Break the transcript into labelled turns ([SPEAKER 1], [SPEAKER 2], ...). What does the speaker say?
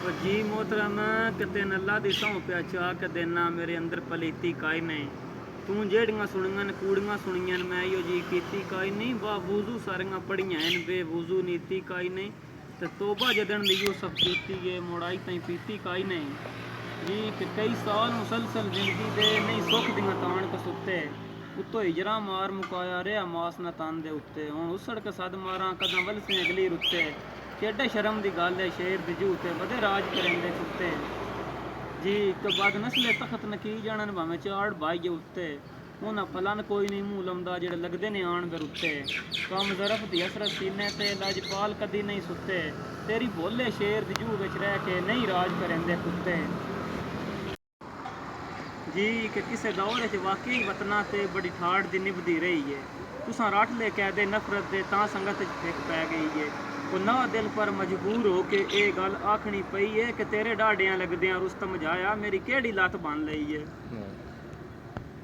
[SPEAKER 1] और जी मोहतरम किते नल्ला दी सौं प्या चाह के देना मेरे अंदर पलीती काई नहीं तू जेड़ियां सुनियां कूड़ियां सुनियां मैं यो जी कीती काई नहीं बावजू सारियां पढ़ियां हैं बेवजू नीति काई नहीं ते तोबा जदन दी यो सब कीती है मुड़ाई ताई पीती काई नहीं जी कि कई साल मुसलसल जिंदगी दे नहीं सुख दियां तान के सुत्ते उत्तो हिजरा मार मुकाया रेहा मास न तन दे उत्ते हुण उछड़ के सद मारां कदां वलसे अगली रुत्ते केडे शर्म दी गल है शेर दी जूह ते बदे राज करेंदे कुत्ते जी एक बाद नस्ले तखत न की जानन भावें चाड़ भाई उत्ते उन्हां फलन कोई नहीं मूंह लंदा जेड़े लगदे ने आण दे रुत्ते कम जरफ दी हसरत सीने ते लाजपाल कदी नहीं सुत्ते तेरी भोले शेर दी जूह विच रह के नहीं राज करेंदे कुत्ते जी कि किसे दौर च वाकई वतना ते बड़ी ठाड़ दी निभदी रही है तुसां रट ले कैदे नफरत दे तां संगत च फिक पै गई है वो ना दिल पर मजबूर हो के ये गल आखनी पई है कि तेरे डाडियां लगदियां रुस्तम जाया मेरी केड़ी लत बन लई है